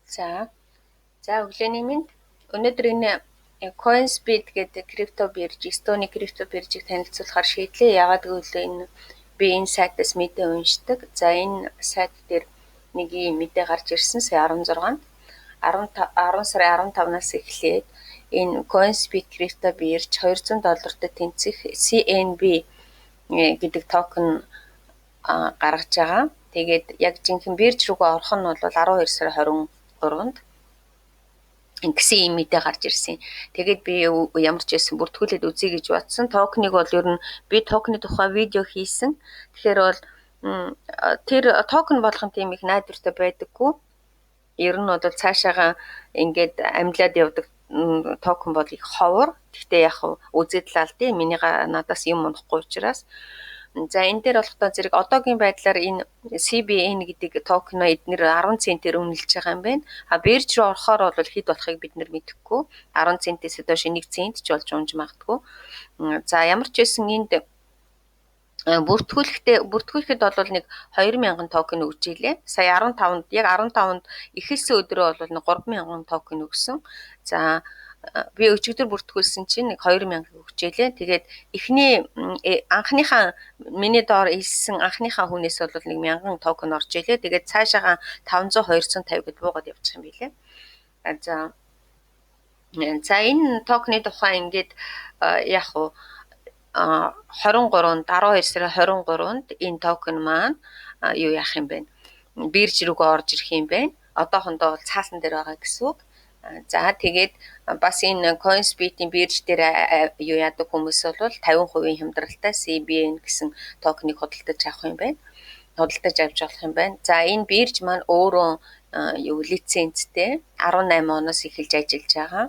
За. За өглөөний минь. Өнөөдөр энэ CoinSpeed гэдэг крипто бирж, Estonia крипто биржийг танилцуулахаар шийдлээ. Яагаад гэвэл би энэ сайтаас мэдээ уншдаг. За энэ сайт дээр нэг ийм мэдээ гарч ирсэн сая 16-нд. 10 сарын 15-наас эхлээд энэ CoinSpeed крипто бирж $200-д тэнцэх CNB гэдэг токен гаргаж байгаа. Тэгээд яг жинхэнэ бирж рүүгээ орох нь бол 12 сарын 23-нд ингэсэн юм мэдээ гарч ирсэн. Тэгээд би ямар ч байсан бүртгүүлээд үзье гэж бодсон. Токеныг бол ер нь би токены тухай видео хийсэн. Тэгэхээр бол тэр токен болгон тийм их найдвартай байдаггүй. Ер нь бол цаашаага ингээд амьлаад явдаг токен бол их ховор. Гэхдээ яг үзэд л алдیں۔ Миний надаас юм унахгүй учраас. За энэ дээр болохоо зэрэг одоогийн байдлаар энэ CBN гэдэг токен эднэр 10 центээр үнэлж байгаа юм байна. Бирж руу орохоор бол хэд болохыг бид нар мэдэхгүй. 10 центээс доош 1 цент ч болж унж магадгүй. За ямар ч байсан энд бүртгүүлэхэд бол нэг 2000 токен өгч илээ. Сая 15-нд яг 15-нд эхэлсэн өдрөө бол нэг 3000 токен өгсөн. За би өчигдөр бүртгүүлсэн чинь нэг 2000 өгчээлээ. Тэгээд эхний анхныхаа миний доор илсэн анхныхаа хүнээс бол нэг 1000 токен орж илээ. Тэгээд цаашаага 500 250 гэд буугаад явчих юм билээ. За энэ токены тухай ингээд яг 12 сарын 23-нд энэ токен маань юу яах юм бэ? Бирж рүүгээ орж ирэх юм байна. Одоохондоо бол цаасан дээр байгаа гэсэн үг. За тэгээд бас энэ CoinSpeed-ийн бирж дээр юу яадаг хүмүүс бол 50% хямдралтай CBN гэсэн токеныг худалдаж авах юм байна. Худалдаж авч болох юм байна. За энэ бирж маань өөрөө юу лицензтэй 18 оноос эхэлж ажиллаж байгаа.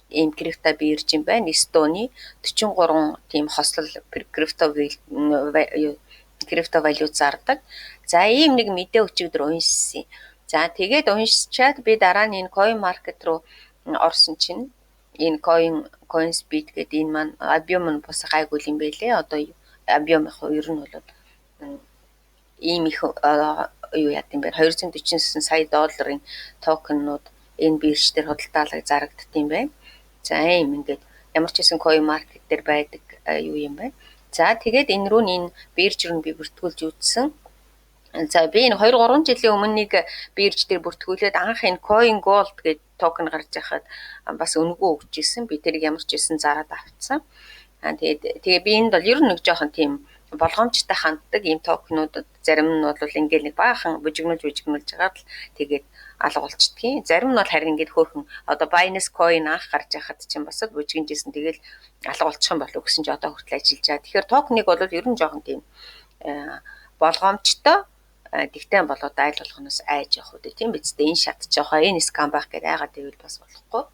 Ийм крипто бирж юм байна. Estonia 43 тийм хослол крипто валют зардаг. За ийм нэг мэдээ өчигдөр уншсан. За тэгээд уншичаад би дараа нь энэ coin market руу орсон чинь энэ CoinSpeed гэдэг энэ маань Abiom нь бус гайгүй юм байлээ. Одоо Abiom ер нь бол ийм их юу яа гэм бэ 249 сая долларын токеннууд энэ бирж дээр худалдаалаг зарагддаг юм байна. За ийм ингээд ямар ч хэсэн coin market дээр байдаг юу юм байна. За тэгээд энэ рүү энэ бирж рүү би бүртгүүлж үзсэн. За би энэ 2-3 жилийн өмнө нэг бирж дээр бүртгүүлээд анх энэ Coin Gold гэдэг токен гарч байхад бас өнгөө өгч ирсэн. Би тэрийг ямар ч хэлсэн зараад авцсан. Тэгээ би энд бол ер нь нэг жоохон тийм болгоомжтой ханддаг ийм токенуудад зарим нь бол ингээд нэг баахан бужигнуулж жагаад л тэгээд алга болчдгийг. Зарим нь бол харин ингээд хөөхөн одоо Binance Coin анх гарч байхад чинь бас бужигнжсэн тэгэл алга болчих юм болов гэсэн чи одоо хүртэл ажиллаж байгаа. Тэгэхээр токеныг бол ер нь жоохон тийм болгоомжтой тэгтэн болоод айл болгоноос айж явах үү тийм биз дээ энэ шат жоохоо энэ скам байх гэдэг айгаад ивэл бас болохгүй.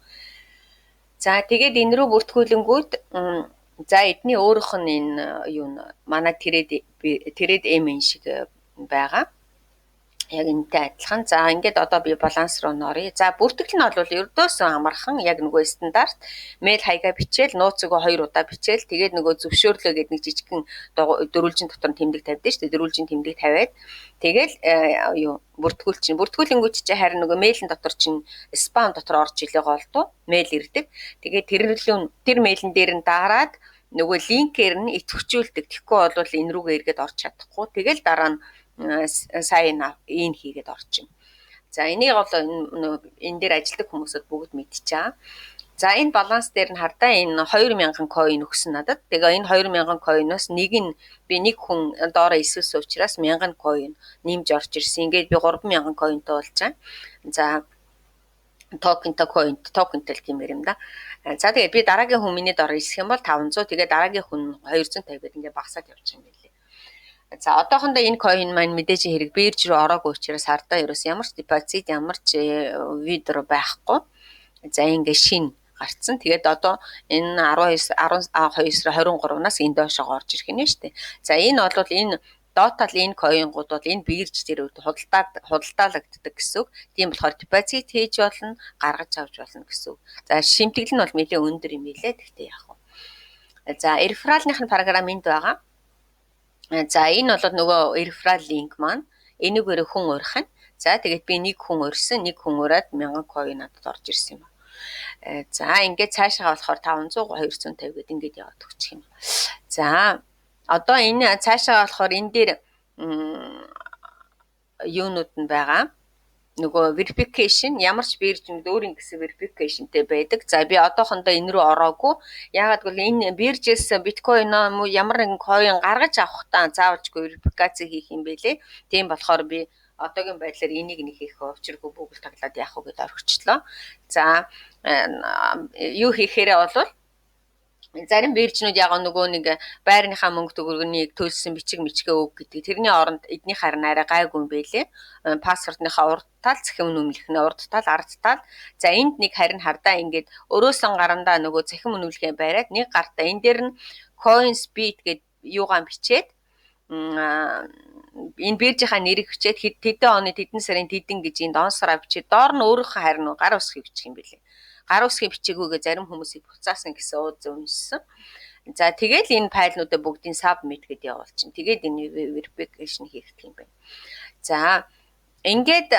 За тэгээд энэ рүү бүртгүүлэнгүүт за эдний өөрөх нь энэ юу манай трейд M шиг байгаа. Яг энэтэй адилхан. За ингээд одоо би баланс руу норъё. За бүртгэл нь бол ердөөсөн амархан яг нөгөө стандарт мэйл хаягаа бичээл нууцыг 2 удаа бичээл тэгээд нөгөө зөвшөөрлөө гэдэг нэг жижигхэн дөрвөлжин дотор тэмдэг тавьдаг шүү дээ. Дөрвөлжин тэмдэг тавиад тэгэл юу бүртгүүлэнгүүт чи харин нөгөө мэйлэн дотор чин спам дотор орж илээ голдуу мэйл ирдэг. Тэгээд тэр мэйлэн дээр нь дараад нөгөө линкээр нь идэвхжүүлдэг. Тэгэхгүй бол энэ рүүгээ эргээд орж чадахгүй. Тэгэл дараа нь сайн ин хийгээд орчин. За энийг бол энэ дээр ажилладаг хүмүүсд бүгд мэдчихэе. За энэ баланс дээр нь хардаа энэ 2000 coin өгсөн надад. Тэгээ энэ 2000 coin-оос нэг нь би нэг хүн доороо эсвэлсэн учраас 1000 coin нэмж орж ирсэн. Ингээд би 3000 coinтэй болж байгаа. За токентэй гэмээр юм да. За тэгээ би дараагийн хүн миний доороо эсэх юм бол 500. Тэгээ дараагийн хүн 250 гэдэг ингээд багасаад явж байгаа юм билээ. За одоохондоо энэ coin маань мэдээж хэрэг бирж рүү ороогүй учраас хардаа ерөөс ямар ч депозит ямар ч видео байхгүй. За ингээ шин гарцсан. Тэгээд одоо энэ 22-23-наас энэ доошоо орж ирэх нь шүү дээ. За энэ бол энэ тотал энэ coin-гууд бол энэ бирж дээр худалдаалагддаг гэсэн үг. Тийм болохоор депозит хийж болно, гаргаж авч болно гэсэн үг. За шимтгэл нь бол нэлээд өндөр юм билээ. Тэгтээ яах вэ? За рефералных нь програм энд байгаа. За энэ бол нөгөө referral link маань энийгээрээ хүн урих нь. За тэгээд би нэг хүн урьсан, нэг хүн ураад 1000 coin надад орж ирсэн юм. За ингээд цаашаа болохоор 500 250 гэдэг ингээд яваад өгчих юм. За одоо энэ цаашаа болохоор энэ дээр юунууд нь байгаа. Нөгөө verification ямар ч биржинд өөр ингэсэн verificationтэй байдаг. За би одоохондоо энэ рүү ороогүй. Яагаад гэвэл энэ биржээс биткойн юм уу ямар нэгэн coin гаргаж авахдаа заавалжгүй верификац хийх юм бэлээ. Тийм болохоор би одоогийн байдлаар энийг нэг хийх учиргүй бүгд таглаад яах вэ гэдээ орхичлоо. За юу хийхээрээ болвол зарим биржнүүд яг нөгөө нэг байрныхаа мөнгө төгрөгийг төлсөн бичиг мичгээ өг гэдэг. Тэрний оронд эднийх харин арай гайгүй юм байлээ. Пассвордныхаа урд тал, цахим үнэмлэхний урд тал, ард тал. За энд нэг харин хардаа ингээд өрөөсөн гарандаа нөгөө цахим үнэмлэхээ байраад нэг гартаа энэ дээр нь CoinSpeed гэдэг юугаан бичээд энэ биржийнхаа нэрийг бичээд тэдэн оны тэдэн сарын тэдэн гэж энд онсороо бичээд доор нь өөрийнхөө харин гар усхийг бичих юм байлээ. Гар усхийг бичээгүйгээ зарим хүмүүсийг буцаасан гэсэн ууз уншсан. За тэгээд энэ файлнуудаа бүгдийг submit гэдээ явуулчихна. Тэгээд энэ verification хийх юм байна. За ингээд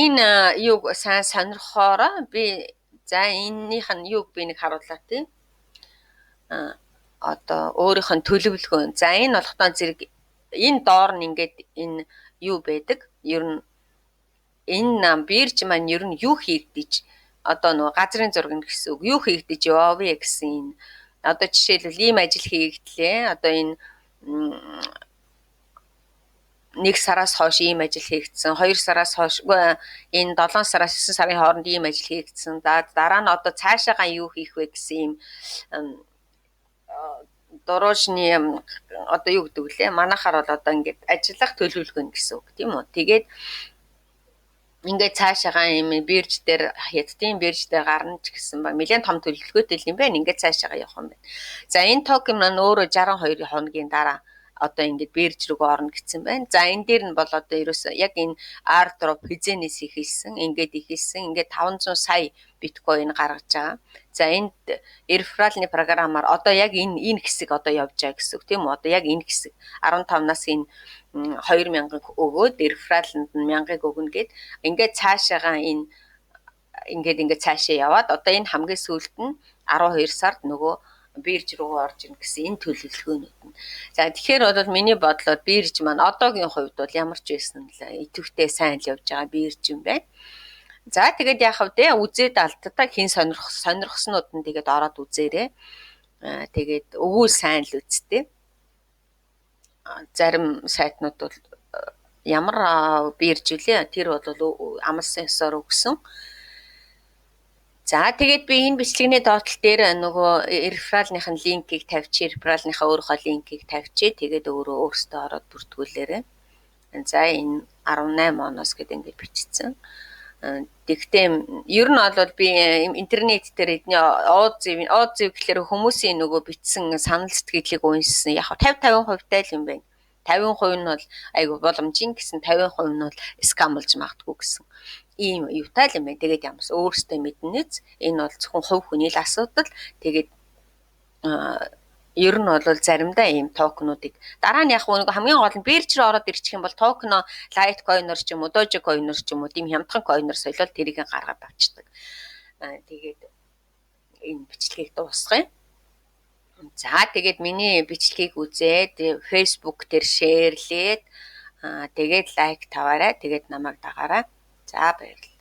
энэ юуг сайн сонирхоороо би за эннийх нь юуг би нэг харууллаа тийм. Одоо өөрийнх нь төлөвлөгөө. За энэ болохдоо зэрэг энэ доор нь ингээд энэ юу байдаг. Ер нь энэ бирж маань ер нь юу хийгдэж одоо нөгөө газрын зураг гэсэн үг юу хийгдэж яваа гэсэн энэ одоо жишээлбэл ийм ажил хийгдлээ одоо энэ 1 сараас хойш ийм ажил хийгдсэн 2 сараас хойш энэ 7 сараас 9 сарын хооронд ийм ажил хийгдсэн дараа нь одоо цаашаагаа юу хийх вэ гэсэн ийм дөрожны одоо юу гэдэг лээ манайхаар бол одоо ингээд ажиллах төлөвлөгөө гэсэн үг тийм үү тэгээд ингээд цаашаагаа юм бирж дээр хятадын бирж дээр гарна ч гэсэн ба нэлээд том төлөвлөгөөтэй юм байна. Ингээд цаашаагаа явах юм байна. За энэ токен маань өөрөө 62 хоногийн дараа одоо ингээд бирж рүүгээ орно гэсэн байна. За энэ дээр нь бол одоо ерөөсөө яг энэ airdrop хизэнээс ихэлсэн, ингээд ихэлсэн, ингээд 500 сая биткойн гаргаж байгаа. За энд referral-ны програмаар одоо яг энэ хэсэг одоо явж байгаа гэсэн үг тийм үү? Одоо яг энэ хэсэг 15-наас энэ 2000 өгөөд referral-нд нь 1000-ыг өгнө гэд ингээд цаашаагаа энэ ингээд цаашаа яваад одоо энэ хамгийн сүүлд нь 12 сард нөгөө бирж руу орж ирнэ гэсэн энэ төлөвлөгөөнүүд нь. За тэгэхээр бол миний бодлоор бирж маань одоогийн хувьд бол ямар ч байсан л идэвхтэй сайн л явж байгаа бирж юм байна. За тэгээд яах вэ? Үзээд алдтаа хин сонирхснууд нь тэгээд ороод үзээрэй. Тэгээд өвөө сайн л үзтээ. Зарим сайтнууд бол ямар бирж үлээ тэр бол амлсан ёсоор өгсөн. За тэгээд би энэ бичлэгний доотлол дээр нөгөө referral-ных нь линкийг тавьчих, referral-ныхаа өөрийнхөө линкийг тавьчих. Тэгээд өөрөөсөө ороод бүртгүүлээрэй. За энэ 18 оноос гэдэг ингээд бичсэн. Тэгтээ ер нь бол би интернет дээр эдний ОЗ гэхэлэр хүмүүсийн нөгөө бичсэн санал сэтгэлийг уншсан. Яг 50% тай л юм байна. 50% нь бол айгу боломжийн гэсэн 50% нь бол скам болж магадгүй гэсэн. Ийм юутай л юм байна. Тэгээд ямарс өөрөөсөө мэднэц энэ бол зөвхөн хувь хүний л асуудал. Тэгээд ер нь бол заримдаа ийм токенуудыг дараа нь яг нэг хамгийн гол нь бирж рүү ороод ирчих юм бол токено Litecoin-оор ч юм уу Dogecoin-оор ч юм уу тийм хямдхан coin-оор солиод тэрийг гаргаад авчдаг. Тэгээд энэ бичлэгийг дуусгая. За тэгээд миний бичлэгийг үзээд Facebook дээр шеэрлээд тэгээд лайк таваарай. Тэгээд намайг дагаарай. За баярлалаа.